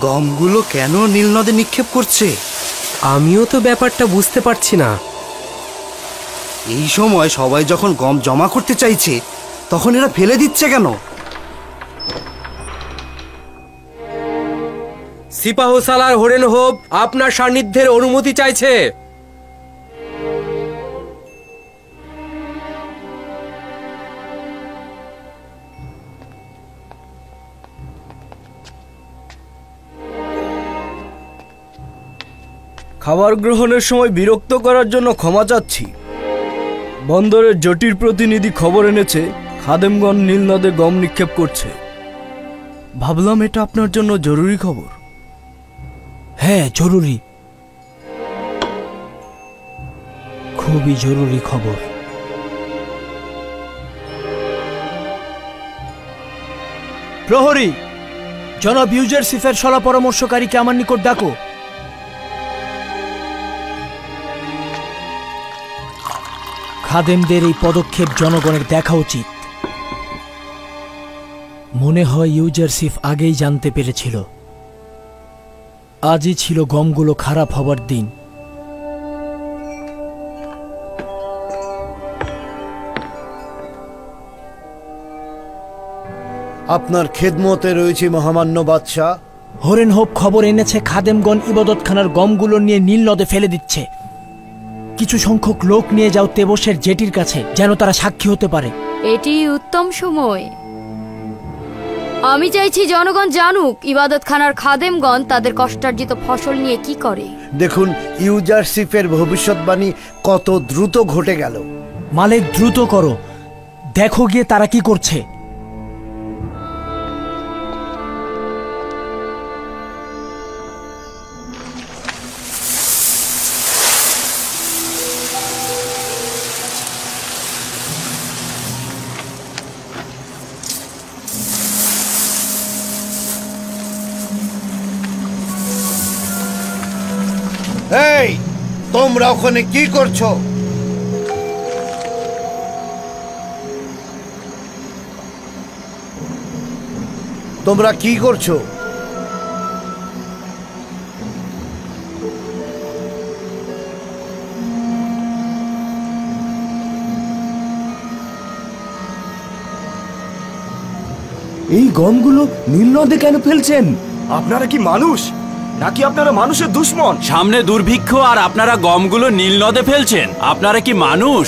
গমগুলো কেন নীল নদে নিক্ষেপ করছে? আমিও তো ব্যাপারটা বুঝতে পারছি না। এই সময় সবাই যখন গম জমা করতে চাইছে তখন এরা ফেলে দিচ্ছে কেন? সিপাহসালার হরেন হোপ আপনার সান্নিধ্যের অনুমতি চাইছে। খাবার গ্রহণের সময় বিরক্ত করার জন্য ক্ষমা চাচ্ছি। বন্দরের জটির প্রতিনিধি খবর এনেছে খাদেমগণ নীল নদে গম নিক্ষেপ করছে। ভাবলাম এটা আপনার জন্য জরুরি খবর। হ্যাঁ, জরুরি, খুবই জরুরি খবর। প্রহরী, জনাব ইউজারশিফের সলা পরামর্শকারীকে আমার নিকট ডাকো। খাদেমদের এই পদক্ষেপ জনগণের দেখা উচিত। মনে হয় ইউজারশিফ আগেই জানতে পেরেছিল। আজই ছিল গমগুলো খারাপ হবার দিন। আপনার খেদমতে রয়েছে মহামান্য বাদশাহ। হরেন হোপ খবর এনেছে খাদেমগণ ইবাদতখানার গমগুলো নিয়ে নীল নদে ফেলে দিচ্ছে। কিছু সংখ্যক লোক নিয়ে যাও তেবসের জেটির কাছে, যেন তারা সাক্ষী হতে পারে। এটি উত্তম সময়। আমি চাইছি জনগণ জানুক ইবাদতখানার খাদেমগণ তাদের কষ্টার্জিত ফসল নিয়ে কি করে। দেখুন ইউজারশিফের ভবিষ্যৎবাণী কত দ্রুত ঘটে গেল। মালিক, দ্রুত করো, দেখো গিয়ে তারা কি করছে। এই, তোমরা ওখানে কি করছো? তোমরা কি করছো? এই গমগুলো নীল নদে কেন ফেলছেন? আপনারা কি মানুষ নাকি আপনারা মানুষের দুশ্মন? সামনে দুর্ভিক্ষ আর আপনারা গমগুলো নীল নদে ফেলছেন। আপনারা কি মানুষ?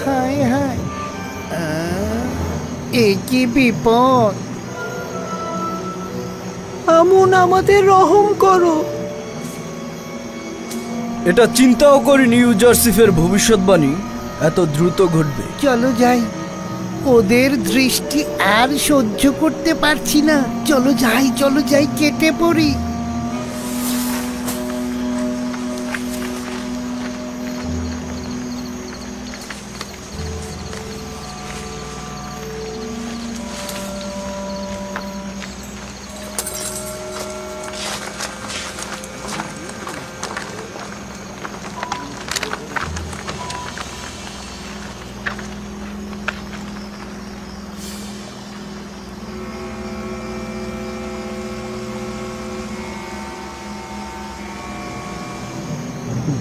হায় হায়, এ কি বিপদ! আমুন, আমাদের রহম করো। এটা চিন্তাও করিনি ইউজারশিফের ভবিষ্যৎবাণী এত দ্রুত ঘটবে। চলো যাই, ওদের দৃষ্টি আর সহ্য করতে পারছি না। চলো যাই, চলো যাই, কেটে পড়ি।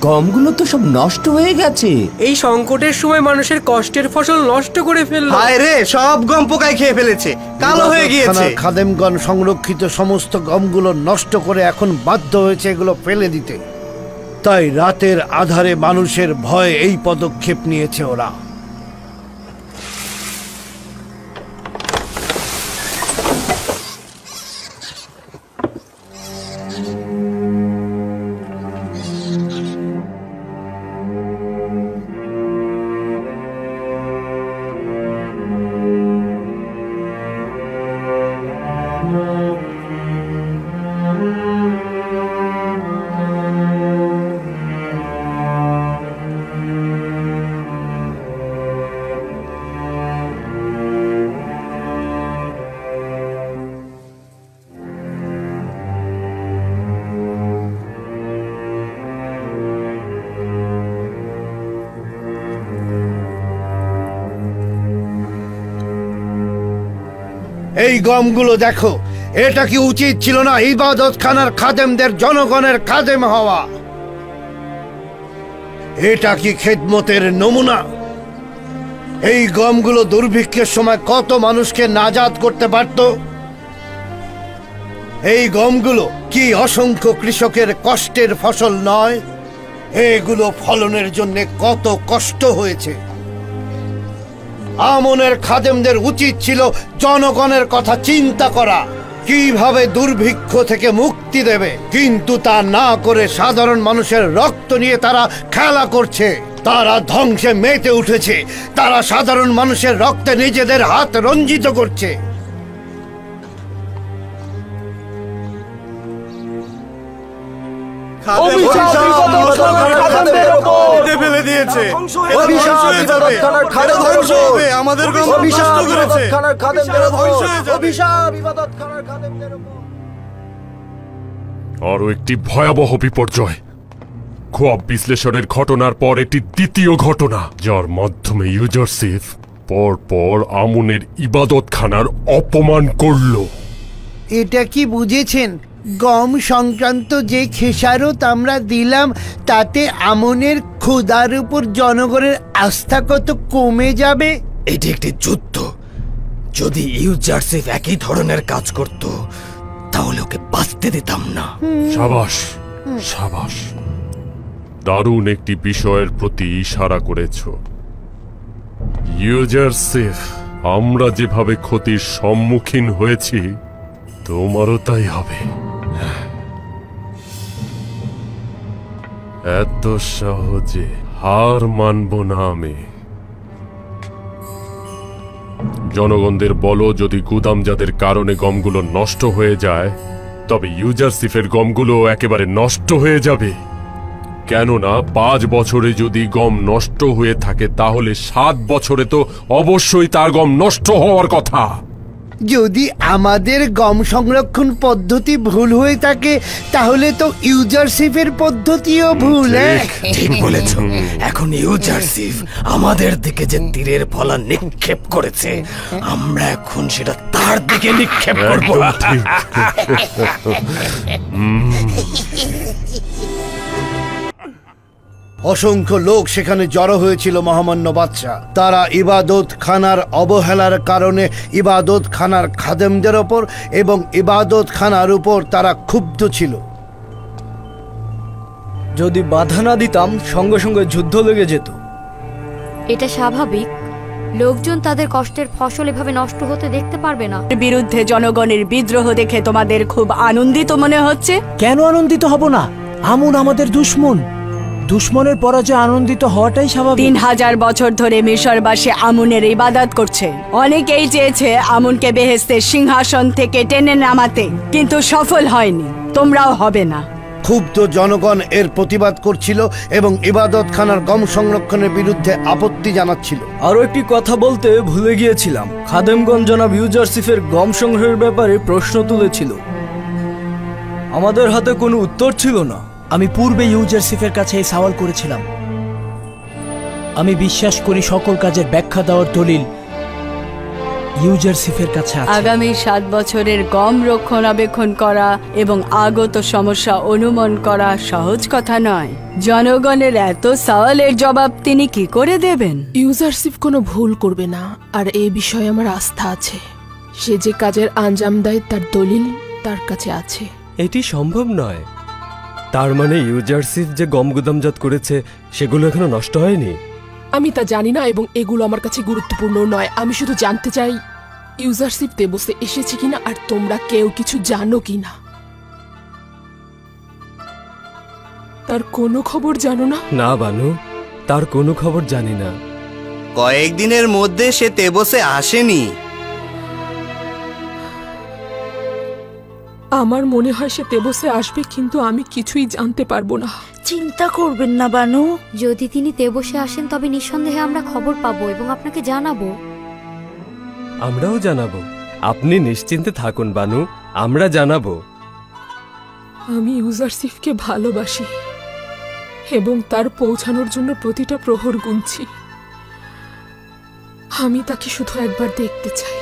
গমগুলো তো সব নষ্ট হয়ে গেছে। এই সংকটের সময় মানুষের কষ্টের ফসল নষ্ট করে ফেললো। হায় রে, সব গম পোকায় খেয়ে ফেলেছে, কালো হয়ে গিয়েছে। খাদেমগণ সংরক্ষিত সমস্ত গমগুলো নষ্ট করে এখন বাধ্য হয়েছে এগুলো ফেলে দিতে। তাই রাতের আধারে মানুষের ভয়ে এই পদক্ষেপ নিয়েছে ওরা। এই গমগুলো দেখো, এটা কি উচিত ছিল না ইবাদতখানার খাদেমদের জনগণের খাদেম হওয়া? এটা কি খেদমতের নমুনা? এই গমগুলো দুর্ভিক্ষের সময় কত মানুষকে নাজাত করতে পারত? এই গমগুলো কি অসংখ্য কৃষকের কষ্টের ফসল নয়? এগুলো ফলনের জন্য কত কষ্ট হয়েছে। আমনের খাদেমদের উচিত ছিল জনগণের কথা চিন্তা করা, কিভাবে দুর্ভিক্ষ থেকে মুক্তি দেবে, কিন্তু তা না করে সাধারণ মানুষের রক্ত নিয়ে তারা খেলা করছে। তারা ধ্বংসে মেতে উঠেছে। তারা সাধারণ মানুষের রক্তে নিজেদের হাত রঞ্জিত করছে। আরো একটি ভয়াবহ বিপর্যয়, খোয়াব বিশ্লেষণের ঘটনার পর একটি দ্বিতীয় ঘটনা, যার মাধ্যমে ইউজারশিপ পরপর আমুনের ইবাদতখানার অপমান করল। এটা কি বুঝেছেন? গম সংক্রান্ত যে খেসারত আমরা দিলাম তাতে আমনের ক্ষুধার উপর জনগণের আস্থা কত কমে যাবে। এটি একটি যুদ্ধ। যদি ইউজারশিপ একই ধরনের কাজ করত তাহলে ওকে বাঁচতে দিতাম না। সাবাস সাবাস, দারুণ একটি বিষয়ের প্রতি ইশারা করেছ। ইউজারশিপ, আমরা যেভাবে ক্ষতির সম্মুখীন হয়েছি তোমারও তাই হবে। এত সহজে হার মানব না আমি। জনগণদের বলো, যদি গুদামজাতের কারণে গমগুলো নষ্ট হয়ে যায় তবে ইউজারশিপের গমগুলো একেবারে নষ্ট হয়ে যাবে। কেননা 5 বছরে যদি গম নষ্ট হয়ে থাকে তাহলে 7 বছরে তো অবশ্যই তার গম নষ্ট হওয়ার কথা। যদি আমাদের গম সংরক্ষণ পদ্ধতি ভুল হয়ে থাকে তাহলে তো ইউজারশিপের পদ্ধতিও ভুল। ঠিক বলেছ। এখন ইউজারশিপ আমাদের দিকে যে তীরের ফলা নিক্ষেপ করেছে, আমরা এখন সেটা তার দিকে নিক্ষেপ করব। অসংখ্য লোক সেখানে জড়ো হয়েছিল মহামান্য বাদশাহ। তারা ইবাদত খানার অবহেলার কারণে ইবাদত খানার খাদেমদের ওপর এবং ইবাদত খানার উপর তারা ক্ষুব্ধ ছিল। যদি বাধা না দিতাম সঙ্গে সঙ্গে যুদ্ধ লেগে যেত। এটা স্বাভাবিক। লোকজন তাদের কষ্টের ফসল এভাবে নষ্ট হতে দেখতে পারবে না। বিরুদ্ধে জনগণের বিদ্রোহ দেখে তোমাদের খুব আনন্দিত মনে হচ্ছে। কেন আনন্দিত হব না? আমুন আমাদের দুশমন। দুশমনের পরাজয় আনন্দিত হওয়াটাই স্বাভাবিক। 3000 বছর ধরে মিশরবাসী আমুনের ইবাদত করছে। অনেকেই চেয়েছে আমুনকে বেহেশতের সিংহাসন থেকে টেনে নামাতে, কিন্তু সফল হয়নি। তোমরাও হবে না। ক্ষুব্ধ জনগণ এর প্রতিবাদ করছিল এবং ইবাদত খানার গম সংরক্ষণের বিরুদ্ধে আপত্তি জানাচ্ছিল। আরো একটি কথা বলতে ভুলে গিয়েছিলাম। খাদেমগণ জনাব ইউজারশিপের গম সংগ্রহের ব্যাপারে প্রশ্ন তুলেছিল। আমাদের হাতে কোনো উত্তর ছিল না। আমি পূর্বে ইউজারশিপের কাছে এই সওয়াল করেছিলাম। আমি বিশ্বাস করি সকল কাজের ব্যাখ্যা দেওয়ার দলিল ইউজারশিপের কাছে আছে। আগামী 7 বছরের গম রক্ষণাবেক্ষণ করা এবং আগত সমস্যা অনুমান করা সহজ কথা নয়। জনগণের এত সওয়ালের জবাব তিনি কি করে দেবেন? ইউজারশিপ কোনো ভুল করবে না, আর এই বিষয়ে আমার আস্থা আছে। সে যে কাজের আঞ্জাম দেয় তার দলিল তার কাছে আছে। এটি সম্ভব নয়। তার মানে ইউজারশিপ যে গম গুদামজাত করেছে সেগুলো এখনো নষ্ট হয়নি? আমি তা জানি না এবং এগুলো আমার কাছে গুরুত্বপূর্ণ নয়। আমি শুধু জানতে চাই ইউজারশিপ তেবসে এসেছে কিনা আর তোমরা কেউ কিছু জানো কিনা। তার কোনো খবর জানো না? না বানু, তার কোনো খবর জানি না। কয়েকদিনের মধ্যে সে তেবসে আসেনি। আমার মনে হয় সে তেবসে আসবে, কিন্তু আমি কিছুই জানতে পারবো না। চিন্তা করবেন না বানু। যদি তিনি তেবসে আসেন তবে নিঃসন্দেহে আমরা খবর পাবো এবং আপনাকে জানাবো। আমরাও জানাবো। আপনি নিশ্চিন্তে থাকুন বানু, আমরা জানাবো। আমি ইউজারশিপকে ভালোবাসি এবং তার পৌঁছানোর জন্য প্রতিটা প্রহর গুনছি। আমি তাকে শুধু একবার দেখতে চাই।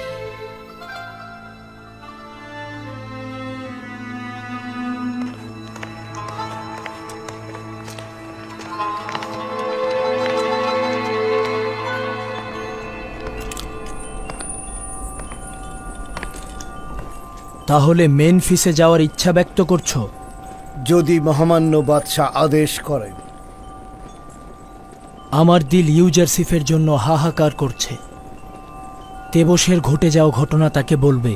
তাহলে মেনফিসে যাওয়ার ইচ্ছা ব্যক্ত করছো? যদি মহামান্য বাদশাহ আদেশ করেন। আমার দিল ইউজারসিফের জন্য হাহাকার করছে। তেবসের ঘটে যাওয়া ঘটনা তাকে বলবে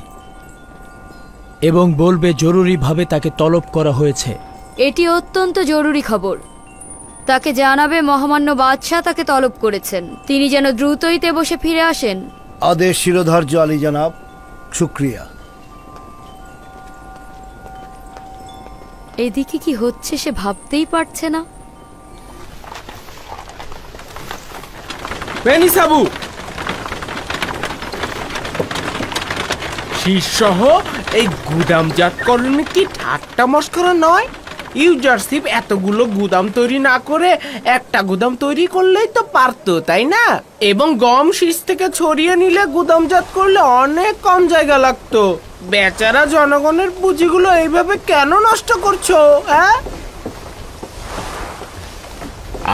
এবং বলবে জরুরিভাবে তাকে তলব করা হয়েছে। এটি অত্যন্ত জরুরি খবর। তাকে জানাবে মহামান্য বাদশাহ তাকে তলব করেছেন, তিনি যেন দ্রুতই তেবসে ফিরে আসেন। আদেশ শিরোধার্য আলী জনাব, শুক্রিয়া। এদিকে কি হচ্ছে সে ভাবতেই পারছে না। সাবু শীর্ষহ এই গুদামজাতকরণ কি ঠাট্টা মস্করা নয়? ইউজারশিপ এতগুলো গুদাম তৈরি না করে একটা গুদাম তৈরি করলেই তো পারতো, তাই না? এবং গম শীষ থেকে ছড়িয়ে নিলে গুদামজাত করলে অনেক কম জায়গা লাগতো। বেচারা জনগণের পুঁজিগুলো এইভাবে কেন নষ্ট করছো? হ্যাঁ,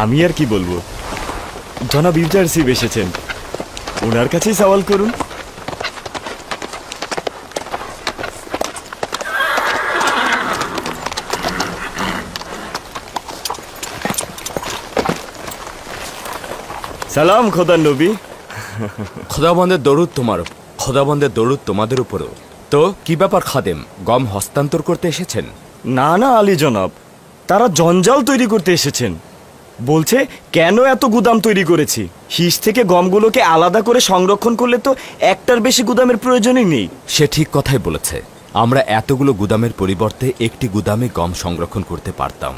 আমি আর কি বলবো, জনাব ইউজারশিপ এসেছেন, ওনার কাছেই সওয়াল করুন। সালাম খোদার নবী। খোদাবন্দের দরুদ তোমার, খোদাবন্দের দরুদ তোমাদের উপরও। তো কি ব্যাপার খাদেম, গম হস্তান্তর করতে এসেছেন? না না আলী জনাব, তারা জঞ্জাল তৈরি করতে এসেছেন। বলছে কেন এত গুদাম তৈরি করেছি, শীষ থেকে গমগুলোকে আলাদা করে সংরক্ষণ করলে তো একটার বেশি গুদামের প্রয়োজনই নেই। সে ঠিক কথাই বলেছে, আমরা এতগুলো গুদামের পরিবর্তে একটি গুদামে গম সংরক্ষণ করতে পারতাম,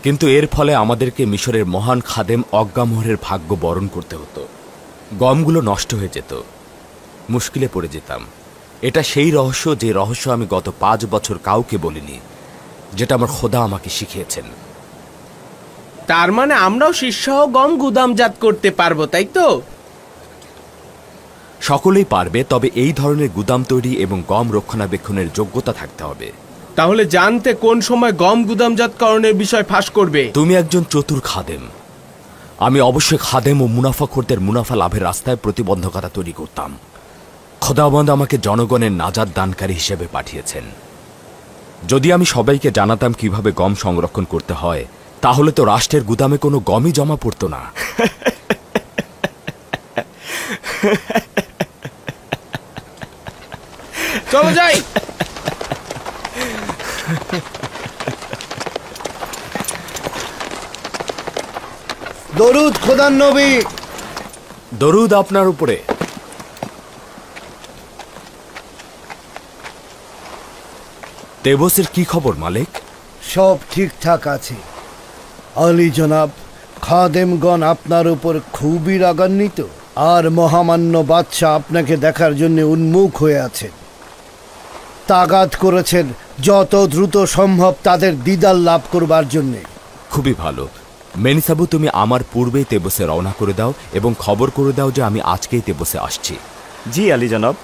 কিন্তু এর ফলে আমাদেরকে মিশরের মহান খাদেম অজ্ঞামোহরের ভাগ্য বরণ করতে হতো। গমগুলো নষ্ট হয়ে যেত, মুশকিলে পড়ে যেতাম। এটা সেই রহস্য যে রহস্য আমি গত 5 বছর কাউকে বলিনি, যেটা আমার খোদা আমাকে শিখিয়েছেন। তার মানে আমরাও শীর্ষহ গম গুদামজাত করতে পারবো, তাই তো? সকলেই পারবে, তবে এই ধরনের গুদাম তৈরি এবং গম রক্ষণাবেক্ষণের যোগ্যতা থাকতে হবে। তাহলে জানতে কোন সময় গম গুদামজাতকরণের বিষয় ফাঁস করবে? তুমি একজন চতুর খাদেম, আমি অবশ্যই খাদেম ও মুনাফাখোরদের মুনাফা লাভের রাস্তায় প্রতিবন্ধকতা তৈরি করতাম। খোদাবন্দ আমাকে জনগণের নাজাত দানকারী হিসেবে পাঠিয়েছেন। যদি আমি সবাইকে জানাতাম কিভাবে গম সংরক্ষণ করতে হয়, তাহলে তো রাষ্ট্রের গুদামে কোনো গমই জমা পড়তো না। চলো যাই। দরুদ খোদার নবী। দরুদ আপনার উপরে। তেবসের কি খবর মালিক? সব ঠিকঠাক আছে আলী জনাব। খাদেমগণ আপনার উপর খুবই রাগান্বিত, আর মহামান্য বাদশাহ আপনাকে দেখার জন্য উন্মুখ হয়ে আছেন। তাগাদ করেছেন যত দ্রুত সম্ভব তাদের দিদার লাভ করবার জন্যে। খুবই ভালো। মেনিসাবু, তুমি আমার পূর্বেই তেবসে রওনা করে দাও এবং খবর করে দাও যে আমি আজকেই তেবসে আসছি। জি আলী জনাব।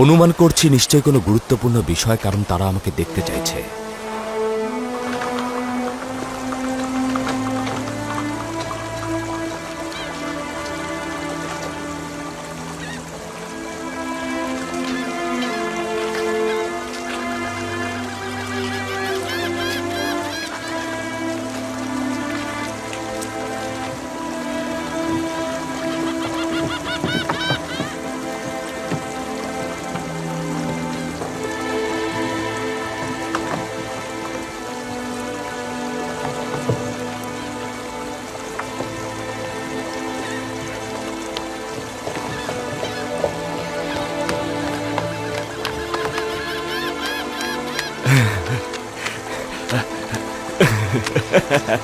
অনুমান করছি নিশ্চয়ই কোনো গুরুত্বপূর্ণ বিষয়, কারণ তারা আমাকে দেখতে চাইছে।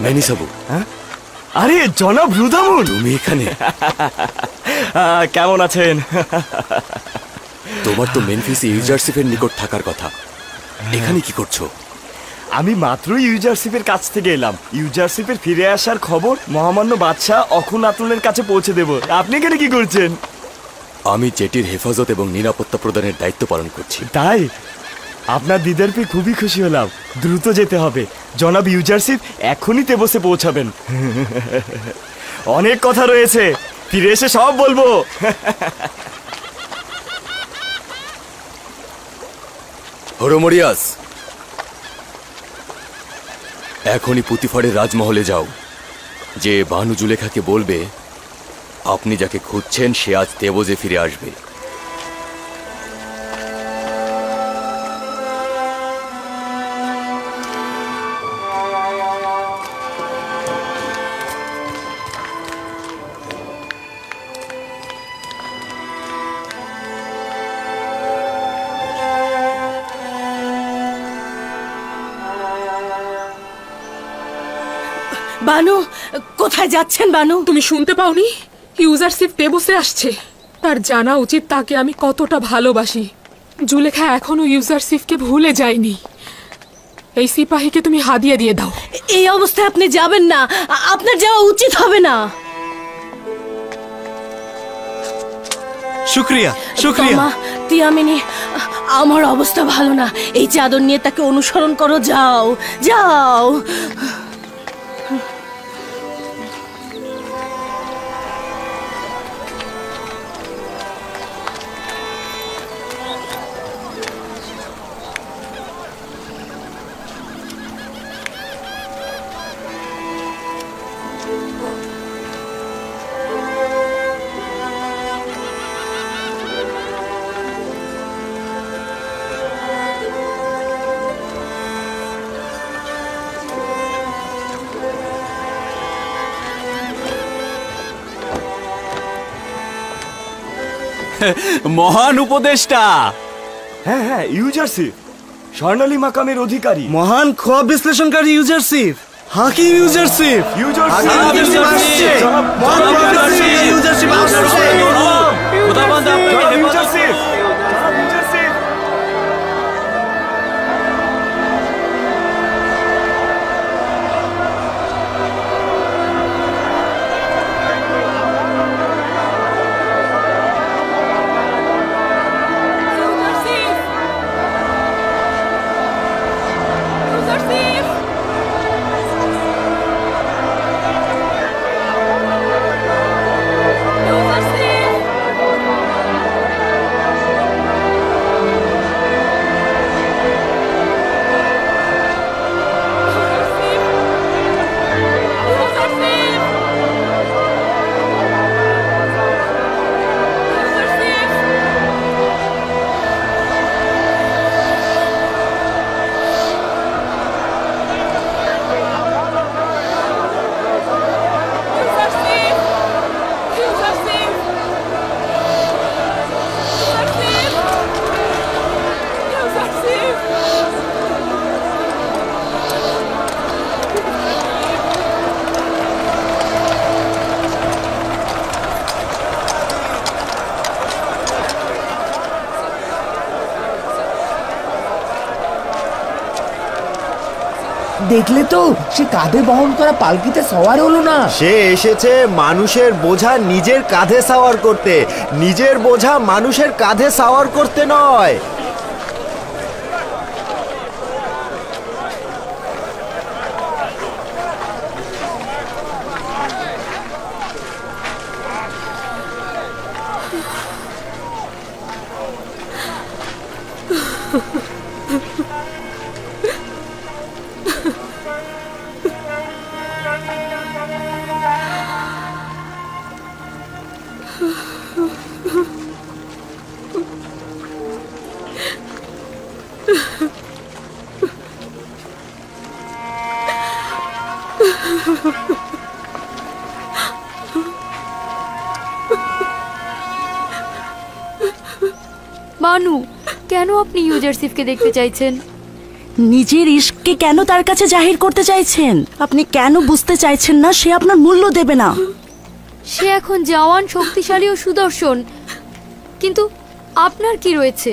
মেনিসাবু। আরে জনাব রুদামুল, তুমি এখানে? কেমন আছেন? তোমার তো মেনফিসে ইউজারশিপের নিকট থাকার কথা, এখানে কি করছো? আমি মাত্র ইউজারশিপের কাছ থেকে এলাম। ইউজারশিপের ফিরে আসার খবর মহামান্য বাদশাহ অখুনাতুলের কাছে পৌঁছে দেব। আপনি এখানে কি করছেন? আমি জেটির হেফাজত এবং নিরাপত্তা প্রদানের দায়িত্ব পালন করছি। তাই? আপনার দিদার পেয়ে খুবই খুশি হলাম। দ্রুত যেতে হবে, জনাব ইউজারশিপ এখনই তেবসে পৌঁছাবেন। অনেক কথা রয়েছে, ফিরে এসে সব বলবো। হরমরিয়াস, এখনই পুতিফারের রাজমহলে যাও, যে বানু জুলেখাকে বলবে আপনি যাকে খুঁজছেন সে আজ তেবজে ফিরে আসবে। বানু, কোথায় যাচ্ছেন বানু? তুমি শুনতে পাওনি? ইউজারশিপ তেবসে আসছে। তার জানা উচিত তাকে আমি কতটা ভালোবাসি। জুলেখা এখনো ইউজারশিপকে ভুলে যায়নি। এই সিপাহীকে তুমি হাদিয়া দিয়ে দাও। এই অবস্থায় আপনি যাবেন না, আপনার যাওয়া উচিত হবে না। শুক্রিয়া শুক্রিয়া। তিয়ামিনি, আমার অবস্থা ভালো না। এই চাদর নিয়ে তাকে অনুসরণ করো, যাও যাও। মহান উপদেষ্টা। হ্যাঁ হ্যাঁ, ইউজারশিপ স্বর্ণালী মাকামের অধিকারী, মহান খোয়াব বিশ্লেষণকারী ইউজারশিপ, হাকিম ইউজারশিপ, দেখলে তো, সে কাঁধে বহন করা পালকিতে সওয়ার হলো না। সে এসেছে মানুষের বোঝা নিজের কাঁধে সাওয়ার করতে, নিজের বোঝা মানুষের কাঁধে সাওয়ার করতে নয়। বানু, কেন আপনি ইউজারশিপকে দেখতে চাইছেন? নিজের ইশককে কেন তার কাছে জাহির করতে চাইছেন? আপনি কেন বুঝতে চাইছেন না সে আপনার মূল্য দেবে না? সে এখন জওয়ান, শক্তিশালী ও সুদর্শন, কিন্তু আপনার কি রয়েছে?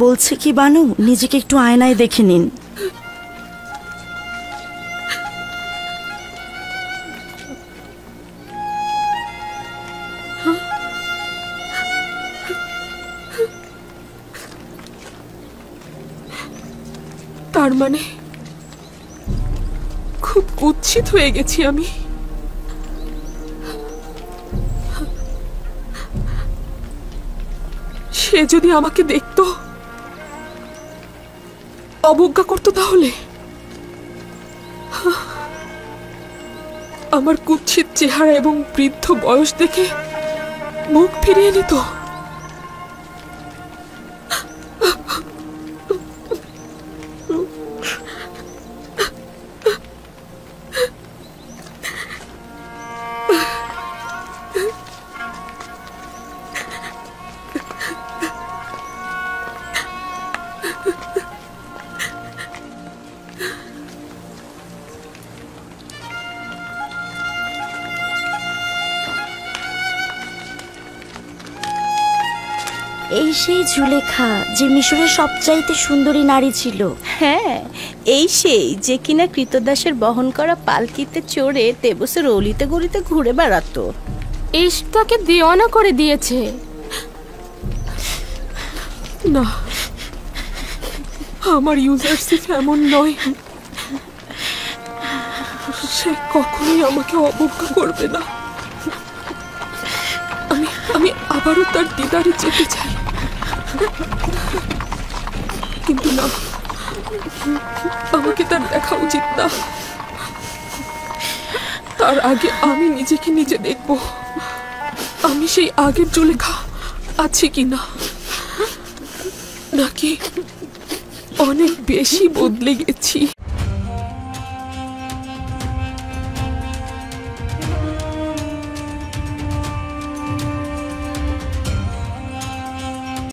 বলছে কি বানু, নিজেকে একটু আয়নায় দেখে নিন। তার মানে খুব কুৎসিত হয়ে গেছি আমি। সে যদি আমাকে দেখতো অবজ্ঞা করতো তাহলে? আমার কুৎসিত চেহারা এবং বৃদ্ধ বয়স দেখে মুখ ফিরিয়ে নিত। এই সেই জুলেখা যে মিশরের সবচাইতে সুন্দরী নারী ছিল। হ্যাঁ, এই সেই যে কিনা কৃতদাসের বহন করা পালকিতে চড়ে তেবসের অলিতে গলিতে ঘুরে বেড়াতো। ইশক তাকে দেওয়ানা করে দিয়েছে। না, আমার ইউজারশিপ এমন নয়। সে কখনোই আমাকে অবজ্ঞা করবে না। আমি আবারও তার দিদারে যেতে চাই, কিন্তু না, আমাকে তার দেখা উচিত না। তার আগে আমি নিজেকে নিজে দেখব আমি সেই আগের জুলেখা আছি কিনা, নাকি অনেক বেশি বদলে গেছি।